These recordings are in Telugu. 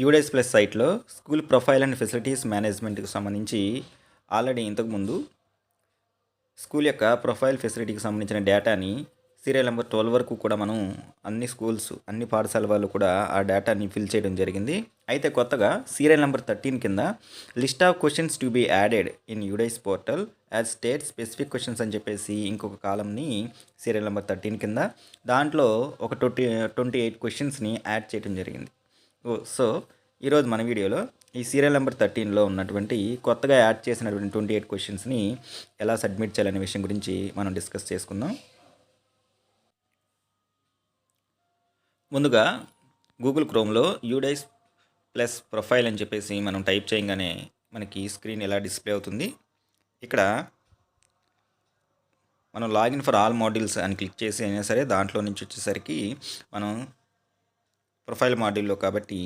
యూడేస్ ప్లస్ సైట్లో స్కూల్ ప్రొఫైల్ అండ్ ఫెసిలిటీస్ మేనేజ్మెంట్కి సంబంధించి ఆల్రెడీ ఇంతకుముందు స్కూల్ యొక్క ప్రొఫైల్ ఫెసిలిటీకి సంబంధించిన డేటాని సీరియల్ నెంబర్ 12 వరకు కూడా మనం అన్ని పాఠశాల వాళ్ళు కూడా ఆ డేటాని ఫిల్ చేయడం జరిగింది. అయితే కొత్తగా సీరియల్ నెంబర్ 13 కింద list of questions to be added in UDISE portal as state specific questions అని చెప్పేసి ఇంకొక కాలంని సీరియల్ నెంబర్ 13 కింద దాంట్లో ఒక 28 క్వశ్చన్స్ని యాడ్ చేయడం జరిగింది. సో ఈరోజు మన వీడియోలో ఈ సీరియల్ నెంబర్ 13లో ఉన్నటువంటి కొత్తగా యాడ్ చేసినటువంటి 28 క్వశ్చన్స్ని ఎలా సబ్మిట్ చేయాలనే విషయం గురించి మనం డిస్కస్ చేసుకుందాం. ముందుగా గూగుల్ క్రోమ్లో యూడైస్ ప్లస్ ప్రొఫైల్ అని చెప్పేసి మనం టైప్ చేయగానే మనకి స్క్రీన్ ఎలా డిస్ప్లే అవుతుంది. ఇక్కడ మనం లాగిన్ ఫర్ ఆల్ మాడ్యూల్స్ అని క్లిక్ చేసి అయినా సరే దాంట్లో నుంచి వచ్చేసరికి మనం ప్రొఫైల్ మాడ్యూల్లో కాబట్టి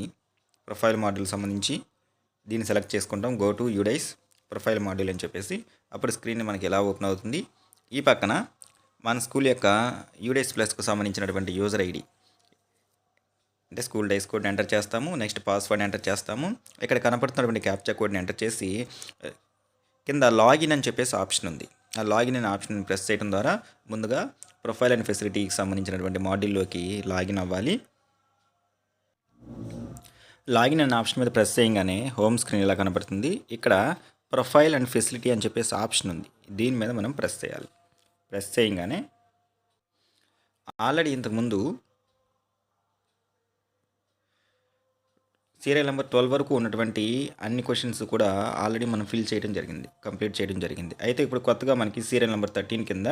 ప్రొఫైల్ మాడ్యూల్ సంబంధించి దీన్ని సెలెక్ట్ చేసుకుంటాం. Go to UDISE profile module అని చెప్పేసి అప్పుడు స్క్రీన్ మనకి ఎలా ఓపెన్ అవుతుంది. ఈ పక్కన మన స్కూల్ యొక్క యూడైస్ ప్లస్కు సంబంధించినటువంటి యూజర్ ఐడి అంటే స్కూల్ డైస్ కోడ్ని ఎంటర్ చేస్తాము. నెక్స్ట్ పాస్వర్డ్ ఎంటర్ చేస్తాము. ఇక్కడ కనపడుతున్నటువంటి క్యాప్చా కోడ్ని ఎంటర్ చేసి కింద లాగిన్ అని చెప్పేసి ఆప్షన్ ఉంది. ఆ లాగిన్ అనే ఆప్షన్ ప్రెస్ చేయడం ద్వారా ముందుగా ప్రొఫైల్ అండ్ ఫెసిలిటీకి సంబంధించినటువంటి మాడ్యూల్లోకి లాగిన్ అవ్వాలి. లాగిన్ అనే ఆప్షన్ మీద ప్రెస్ చేయగానే హోమ్ స్క్రీన్ ఇలా కనపడుతుంది. ఇక్కడ ప్రొఫైల్ అండ్ ఫెసిలిటీ అని చెప్పేసి ఆప్షన్ ఉంది. దీని మీద మనం ప్రెస్ చేయాలి. ప్రెస్ చేయగానే ఆల్రెడీ ఇంతకుముందు సీరియల్ నెంబర్ 12 వరకు ఉన్నటువంటి అన్ని క్వశ్చన్స్ కూడా ఆల్రెడీ మనం కంప్లీట్ చేయడం జరిగింది. అయితే ఇప్పుడు కొత్తగా మనకి సీరియల్ నెంబర్ 13 కింద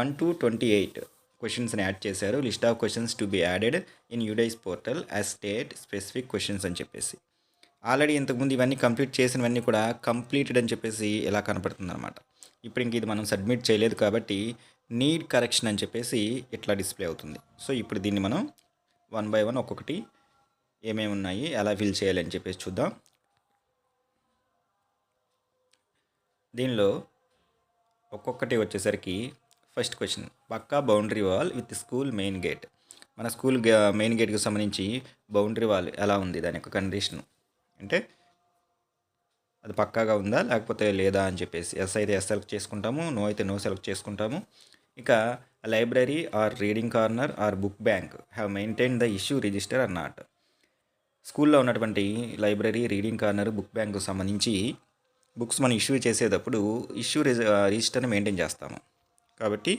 1 to 28 క్వశ్చన్స్ని యాడ్ చేశారు. List of questions to be added in UDISE portal as state specific questions అని చెప్పేసి ఆల్రెడీ ఇంతకుముందు ఇవన్నీ కంప్లీట్ చేసినవన్నీ కూడా కంప్లీటెడ్ అని చెప్పేసి ఇలా కనపడుతుంది అనమాట. ఇప్పుడు ఇంక ఇది మనం సబ్మిట్ చేయలేదు కాబట్టి నీడ్ కరెక్షన్ అని చెప్పేసి ఇట్లా డిస్ప్లే అవుతుంది. సో ఇప్పుడు దీన్ని మనం 1 by 1 ఒక్కొక్కటి ఏమేమి ఉన్నాయి ఎలా ఫిల్ చేయాలి అని చెప్పేసి చూద్దాం. దీనిలో ఒక్కొక్కటి వచ్చేసరికి first question pucca boundary wall with school main gate. మన స్కూల్ మెయిన్ గేట్కి సంబంధించి బౌండరీ వాల్ ఎలా ఉంది, దాని యొక్క కండిషన్ అంటే అది పక్కాగా ఉందా లేకపోతే లేదా అని చెప్పేసి ఎస్ అయితే ఎస్ సెలెక్ట్ చేసుకుంటాము, నో అయితే నో సెలెక్ట్ చేసుకుంటాము. ఇక library or reading corner or book bank have maintain the issue register or not. స్కూల్లో ఉన్నటువంటి library, reading corner, book bank సంబంధించి బుక్స్ మనం ఇష్యూ చేసేటప్పుడు రిజిస్టర్ని మెయింటైన్ చేస్తాము. కాబట్టి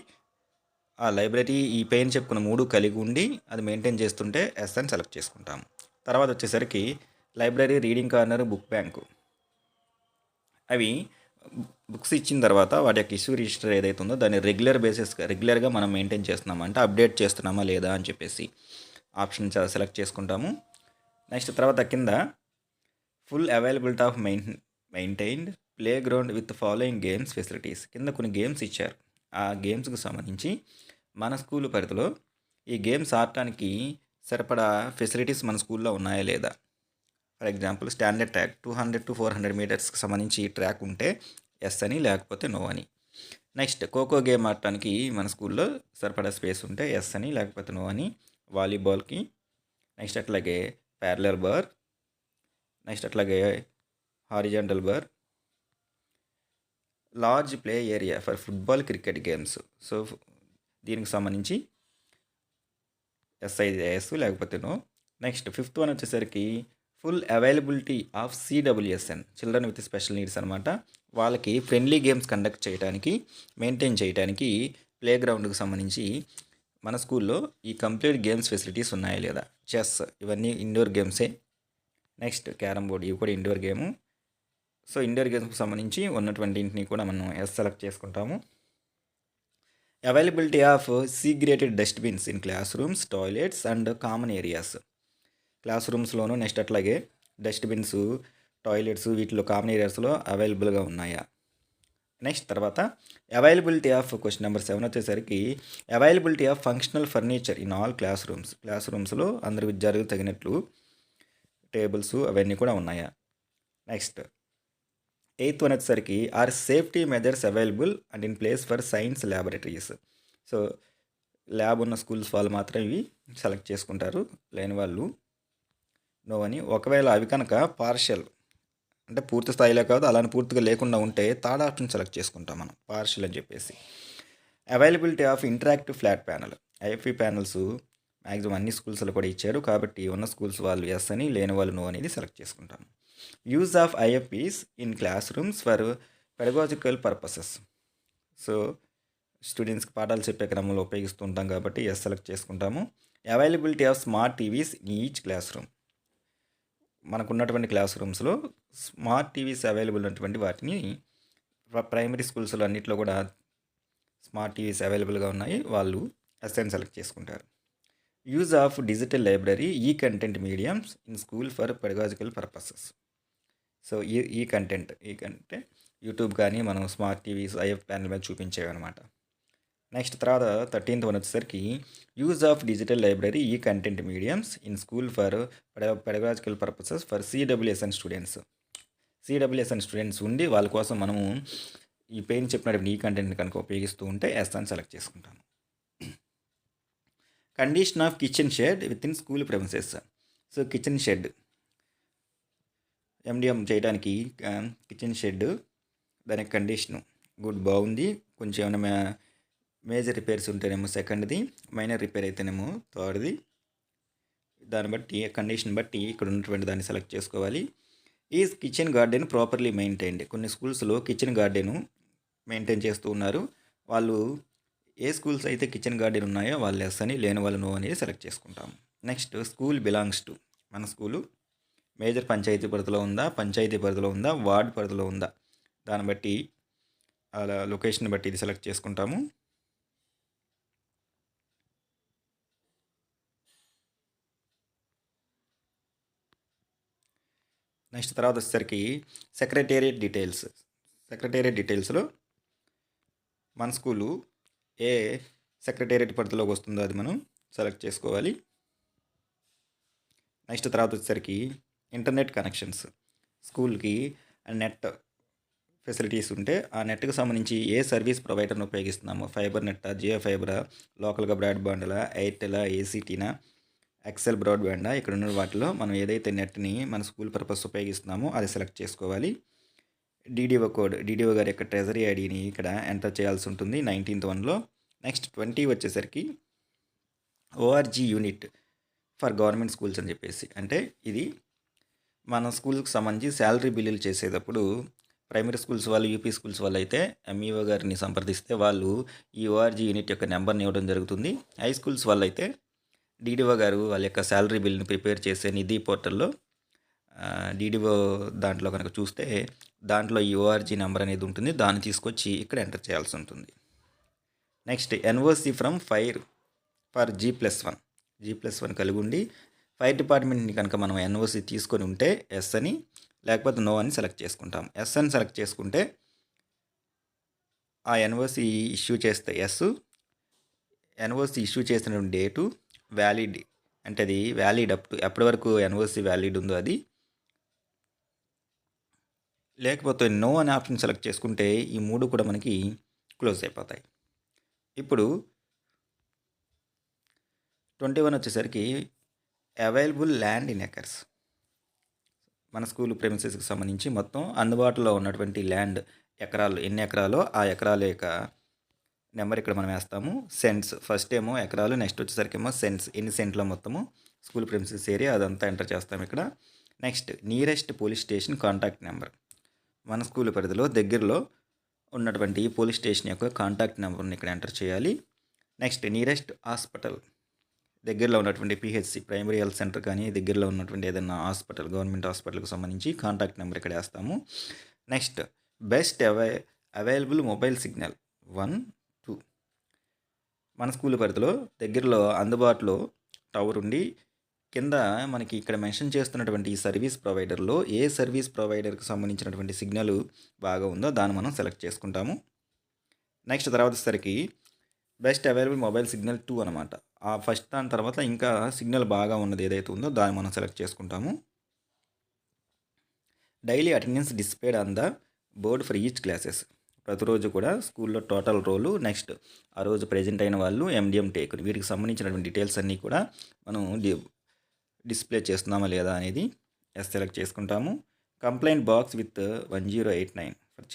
ఆ లైబ్రరీ ఈ పైన చెప్పుకున్న 3 కలిగి ఉండి అది మెయింటైన్ చేస్తుంటే ఎస్ అని సెలెక్ట్ చేసుకుంటాము. తర్వాత వచ్చేసరికి library, reading corner, book bank అవి బుక్స్ ఇచ్చిన తర్వాత వాటి యొక్క ఇష్యూ రిజిస్టర్ ఏదైతే ఉందో దాన్ని రెగ్యులర్గా మనం మెయింటైన్ చేస్తున్నామా అంటే అప్డేట్ చేస్తున్నామా లేదా అని చెప్పేసి ఆప్షన్ సెలెక్ట్ చేసుకుంటాము. నెక్స్ట్ తర్వాత కింద full availability of maintained play ground with following games facilities కింద కొన్ని గేమ్స్ ఇచ్చారు. ఆ గేమ్స్కి సంబంధించి మన స్కూల్ పరిధిలో ఈ గేమ్స్ ఆడటానికి సరిపడా ఫెసిలిటీస్ మన స్కూల్లో ఉన్నాయా లేదా. For example standard track 200 to 400 మీటర్స్కి సంబంధించి ట్రాక్ ఉంటే ఎస్ అని లేకపోతే నో అని. నెక్స్ట్ ఖోఖో గేమ్ ఆడటానికి మన స్కూల్లో సరిపడా స్పేస్ ఉంటే ఎస్ అని లేకపోతే నో అని. వాలీబాల్కి నెక్స్ట్ అట్లాగే ప్యారలర్ బార్, నెక్స్ట్ అట్లాగే horizontal bar, large play area for football, cricket games. So దీనికి సంబంధించి ఎస్ అయితే ఎస్ లేకపోతే నో. నెక్స్ట్ 5th వన్ వచ్చేసరికి full availability of CWSN children with special needs అనమాట. వాళ్ళకి ఫ్రెండ్లీ గేమ్స్ కండక్ట్ చేయడానికి, మెయింటైన్ చేయడానికి ప్లే గ్రౌండ్కి సంబంధించి మన స్కూల్లో ఈ కంప్లీట్ గేమ్స్ ఫెసిలిటీస్ ఉన్నాయా లేదా. చెస్ ఇవన్నీ ఇండోర్ గేమ్సే. నెక్స్ట్ క్యారమ్ బోర్డ్ ఇవి కూడా ఇండోర్ గేము. సో ఇండోర్ గేమ్స్కి సంబంధించి ఉన్నటువంటిని కూడా మనం ఎస్ సెలెక్ట్ చేసుకుంటాము. Availability of segregated dustbins in classrooms, toilets and common areas. Class రూమ్స్లోను నెక్స్ట్ అట్లాగే డస్ట్బిన్స్, టాయిలెట్స్ వీటిలో కామన్ ఏరియాస్లో అవైలబుల్గా ఉన్నాయా. నెక్స్ట్ తర్వాత అవైలబిలిటీ ఆఫ్ క్వశ్చన్ నెంబర్ 7 వచ్చేసరికి availability of functional furniture in all class రూమ్స్లో అందరు విద్యార్థులు తగినట్లు టేబుల్స్ అవన్నీ కూడా ఉన్నాయా. నెక్స్ట్ 8th వన్ వచ్చేసరికి are safety measures available and in place for science laboratories. So lab ఉన్న స్కూల్స్ వాళ్ళు మాత్రం ఇవి సెలెక్ట్ చేసుకుంటారు, లేని వాళ్ళు నో అని. ఒకవేళ అవి కనుక పార్షియల్ అంటే పూర్తి స్థాయిలో కాదు, అలానే పూర్తిగా లేకుండా ఉంటే థర్డ్ ఆప్షన్ సెలెక్ట్ చేసుకుంటాం మనం, పార్షియల్ అని చెప్పేసి. Availability of interactive flat panel. IFE panels maximum అన్ని స్కూల్స్లో కూడా ఇచ్చారు కాబట్టి ఉన్న స్కూల్స్ వాళ్ళు ఎస్ అని, లేని వాళ్ళు నో అనేది సెలెక్ట్ చేసుకుంటాం. Use of IFPs in classrooms for pedagogical purposes. So స్టూడెంట్స్కి పాఠాలు చెప్పే క్రమంలో ఉపయోగిస్తూ ఉంటాం కాబట్టి ఎస్ సెలెక్ట్ చేసుకుంటాము. Availability of smart TVs in each classroom. మనకున్నటువంటి క్లాస్ రూమ్స్లో స్మార్ట్ టీవీస్ అవైలబుల్ ఉన్నటువంటి వాటిని ప్రైమరీ స్కూల్స్లో అన్నింటిలో కూడా స్మార్ట్ టీవీస్ అవైలబుల్గా ఉన్నాయి, వాళ్ళు ఎస్ఎన్ సెలెక్ట్ చేసుకుంటారు. యూజ్ ఆఫ్ డిజిటల్ లైబ్రరీ ఈ content mediums in school for pedagogical purposes. So ఈ కంటెంట్ యూట్యూబ్ కానీ మనం స్మార్ట్ టీవీస్ ఐఎఫ్ ప్యానల్ మీద చూపించేవి అనమాట. నెక్స్ట్ తర్వాత 13th వన్ వచ్చేసరికి యూజ్ ఆఫ్ డిజిటల్ లైబ్రరీ ఈ content mediums in school for pedagogical purposes for CWSN students. CWSN students ఉండి వాళ్ళ కోసం మనము ఈ పైన చెప్పినటువంటి ఈ కంటెంట్ని కనుక ఉపయోగిస్తూ ఉంటే ఎస్ అని సెలెక్ట్ చేసుకుంటాము. Condition of kitchen shed with in school premises. So kitchen shed MDM చేయడానికి కిచెన్ షెడ్ దాని కండిషను గుడ్, బాగుంది. కొంచెం ఏమైనా మేజర్ రిపేర్స్ ఉంటేనేమో సెకండ్ది, మైనర్ రిపేర్ అయితేనేమో థర్డ్ది. దాన్ని బట్టి కండిషన్ బట్టి ఇక్కడ ఉన్నటువంటి దాన్ని సెలెక్ట్ చేసుకోవాలి. Is kitchen garden properly maintained. కొన్ని స్కూల్స్లో కిచెన్ గార్డెను మెయింటైన్ చేస్తూ ఉన్నారు. వాళ్ళు ఏ స్కూల్స్ అయితే కిచెన్ గార్డెన్ ఉన్నాయో వాళ్ళు ఎస్ అని, లేని వాళ్ళు నో అనేది సెలెక్ట్ చేసుకుంటాం. Next school belongs to. మన స్కూలు మేజర్ పంచాయతీ పరిధిలో ఉందా, పంచాయతీ పరిధిలో ఉందా, వార్డ్ పరిధిలో ఉందా, దాన్ని బట్టి అలా లొకేషన్ బట్టి ఇది సెలెక్ట్ చేసుకుంటాము. నెక్స్ట్ తర్వాత వచ్చేసరికి సెక్రటేరియట్ డీటెయిల్స్. సెక్రటేరియట్ డీటెయిల్స్లో మన స్కూలు ఏ సెక్రటేరియట్ పరిధిలోకి వస్తుందో అది మనం సెలెక్ట్ చేసుకోవాలి. నెక్స్ట్ తర్వాత వచ్చేసరికి ఇంటర్నెట్ కనెక్షన్స్. స్కూల్కి నెట్ ఫెసిలిటీస్ ఉంటే ఆ నెట్కి సంబంధించి ఏ సర్వీస్ ప్రొవైడర్ని ఉపయోగిస్తున్నామో, ఫైబర్ నెట్టా, జియో ఫైబరా, లోకల్గా బ్రాడ్బ్యాండ్లా, ఎయిర్టెలా, ఏసీటీనా, ఎక్సెల్ బ్రాడ్బ్యాండా, ఇక్కడ ఉన్న వాటిలో మనం ఏదైతే నెట్ని మన స్కూల్ పర్పస్ ఉపయోగిస్తున్నామో అది సెలెక్ట్ చేసుకోవాలి. డీడీఓ కోడ్, డీడీఓ గారి యొక్క ట్రెజరీ ఐడిని ఇక్కడ ఎంటర్ చేయాల్సి ఉంటుంది 19th వన్లో. నెక్స్ట్ 20 వచ్చేసరికి ORG unit for government schools అని చెప్పేసి, అంటే ఇది మన స్కూల్కి సంబంధించి శాలరీ బిల్లులు చేసేటప్పుడు ప్రైమరీ స్కూల్స్ వాళ్ళు, యూపీ స్కూల్స్ వాళ్ళు అయితే ఎంఈఓ గారిని సంప్రదిస్తే వాళ్ళు ఈ ఓఆర్జీ యూనిట్ యొక్క నెంబర్ని ఇవ్వడం జరుగుతుంది. హై స్కూల్స్ వాళ్ళు అయితే డీడీఓ గారు వాళ్ళ యొక్క శాలరీ బిల్ని ప్రిపేర్ చేసే నిధి పోర్టల్లో డీడీఓ దాంట్లో కనుక చూస్తే దాంట్లో ఈ ఓఆర్జీ నెంబర్ అనేది ఉంటుంది, దాన్ని తీసుకొచ్చి ఇక్కడ ఎంటర్ చేయాల్సి ఉంటుంది. Next NOC from fire for G+1. G+1 కలిగి ఉండి ఫైర్ డిపార్ట్మెంట్ని కనుక మనం ఎన్ఓసి తీసుకొని ఉంటే ఎస్ అని, లేకపోతే నో అని సెలెక్ట్ చేసుకుంటాం. ఎస్ అని సెలెక్ట్ చేసుకుంటే ఆ ఎన్ఓసి ఇష్యూ చేస్తే ఎస్, ఎన్ఓసి ఇష్యూ చేసిన డేటు వ్యాలిడ్, అంటే అది వ్యాలిడ్ అప్ టు ఎప్పటి వరకు ఎన్ఓసి వ్యాలిడ్ ఉందో అది. లేకపోతే నో అనే ఆప్షన్ సెలెక్ట్ చేసుకుంటే ఈ మూడు కూడా మనకి క్లోజ్ అయిపోతాయి. ఇప్పుడు 21 వచ్చేసరికి అవైలబుల్ ల్యాండ్ ఇన్ ఎకర్స్. మన స్కూల్ ప్రెమిసెస్కి సంబంధించి మొత్తం అందుబాటులో ఉన్నటువంటి ల్యాండ్ ఎకరాలు, ఎన్ని ఎకరాలో ఆ ఎకరాల యొక్క నెంబర్ ఇక్కడ మనం వేస్తాము. సెంట్స్, ఫస్ట్ ఏమో ఎకరాలు, నెక్స్ట్ వచ్చేసరికి ఏమో సెంట్స్, ఎన్ని సెంట్లో మొత్తము స్కూల్ ప్రెమిసెస్ ఏరియా అదంతా ఎంటర్ చేస్తాము ఇక్కడ. Next nearest police station contact number. మన స్కూల్ పరిధిలో దగ్గరలో ఉన్నటువంటి పోలీస్ స్టేషన్ యొక్క కాంటాక్ట్ నెంబర్ని ఇక్కడ ఎంటర్ చేయాలి. నెక్స్ట్ నియరెస్ట్ హాస్పిటల్, దగ్గరలో ఉన్నటువంటి పిహెచ్సి ప్రైమరీ హెల్త్ సెంటర్ కానీ దగ్గరలో ఉన్నటువంటి ఏదైనా హాస్పిటల్, గవర్నమెంట్ హాస్పిటల్కి సంబంధించి కాంటాక్ట్ నెంబర్ ఇక్కడ వేస్తాము. Next best available mobile signal 1, 2. మన స్కూల్ పరిధిలో దగ్గరలో అందుబాటులో టవర్ ఉండి కింద మనకి ఇక్కడ మెన్షన్ చేస్తున్నటువంటి ఈ సర్వీస్ ప్రొవైడర్లో ఏ సర్వీస్ ప్రొవైడర్కి సంబంధించినటువంటి సిగ్నల్ బాగా ఉందో దాన్ని మనం సెలెక్ట్ చేసుకుంటాము. నెక్స్ట్ తర్వాత వచ్చేసరికి బెస్ట్ అవైలబుల్ మొబైల్ సిగ్నల్ 2 అనమాట. ఆ ఫస్ట్ దాని తర్వాత ఇంకా సిగ్నల్ బాగా ఉన్నది ఏదైతే ఉందో దాన్ని మనం సెలెక్ట్ చేసుకుంటాము. Daily attendance displayed on the board for each classes. ప్రతిరోజు కూడా స్కూల్లో టోటల్ రోలు, నెక్స్ట్ ఆ రోజు ప్రజెంట్ అయిన వాళ్ళు, ఎండిఎం టేకుని, వీటికి సంబంధించినటువంటి డీటెయిల్స్ అన్నీ కూడా మనం డిస్ప్లే చేస్తున్నామా లేదా అనేది ఎస్ సెలెక్ట్ చేసుకుంటాము. కంప్లైంట్ బాక్స్ విత్ 1089 ఫర్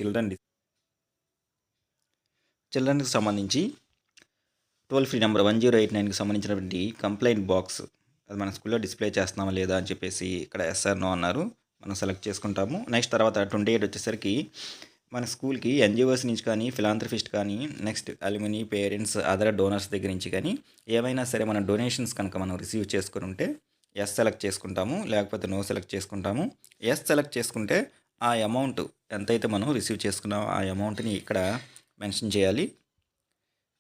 చిల్డ్రన్కి సంబంధించి టోల్ ఫ్రీ నెంబర్ 1089కి సంబంధించినటువంటి కంప్లైంట్ బాక్స్ అది మన స్కూల్లో డిస్ప్లే చేస్తున్నామా లేదా అని చెప్పేసి ఇక్కడ ఎస్ఆర్ నో అన్నారు, మనం సెలెక్ట్ చేసుకుంటాము. నెక్స్ట్ తర్వాత 28 వచ్చేసరికి మన స్కూల్కి ఎన్జిఓస్ నుంచి కానీ, ఫిలాంథ్రఫిస్ట్ కానీ, next alumni, parents, other donors దగ్గర నుంచి కానీ ఏమైనా సరే మన డొనేషన్స్ కనుక మనం రిసీవ్ చేసుకుని ఉంటే ఎస్ సెలెక్ట్ చేసుకుంటాము, లేకపోతే నో సెలెక్ట్ చేసుకుంటాము. ఎస్ సెలెక్ట్ చేసుకుంటే ఆ అమౌంట్ ఎంతైతే మనం రిసీవ్ చేసుకున్నామో ఆ అమౌంట్ని ఇక్కడ మెన్షన్ చేయాలి.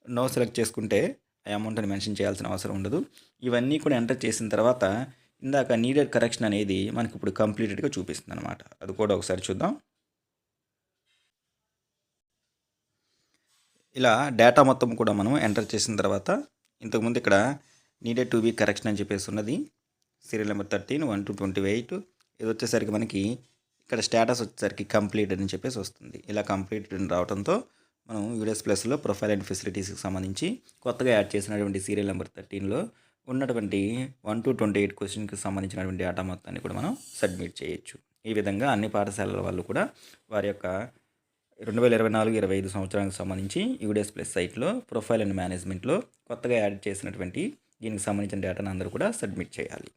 నో సెలెక్ట్ చేసుకుంటే ఆ అమౌంట్ని మెన్షన్ చేయాల్సిన అవసరం ఉండదు. ఇవన్నీ కూడా ఎంటర్ చేసిన తర్వాత ఇందాక నీడెడ్ కరెక్షన్ అనేది మనకి ఇప్పుడు కంప్లీటెడ్గా చూపిస్తుంది అనమాట. అది కూడా ఒకసారి చూద్దాం. ఇలా డేటా మొత్తం కూడా మనం ఎంటర్ చేసిన తర్వాత ఇంతకుముందు ఇక్కడ నీడెడ్ టు బీ కరెక్షన్ అని చెప్పేసి ఉన్నది. Serial number 13 1 to 28. ఇది వచ్చేసరికి మనకి ఇక్కడ స్టేటస్ వచ్చేసరికి కంప్లీటెడ్ అని చెప్పేసి వస్తుంది. ఇలా కంప్లీటెడ్ అని రావడంతో మనం యూడిఎస్ ప్లస్లో ప్రొఫైల్ అండ్ ఫెసిలిటీస్కి సంబంధించి కొత్తగా యాడ్ చేసినటువంటి సీరియల్ నెంబర్ 13లో ఉన్నటువంటి 1 to 28 క్వశ్చన్కి సంబంధించినటువంటి డేటా మొత్తాన్ని కూడా మనం సబ్మిట్ చేయొచ్చు. ఈ విధంగా అన్ని పాఠశాలల వాళ్ళు కూడా వారి యొక్క 2024-25 సంవత్సరానికి సంబంధించి యూడిఎస్ ప్లస్ సైట్లో ప్రొఫైల్ అండ్ మేనేజ్మెంట్లో కొత్తగా యాడ్ చేసినటువంటి దీనికి సంబంధించిన డేటాను అందరూ కూడా సబ్మిట్ చేయాలి.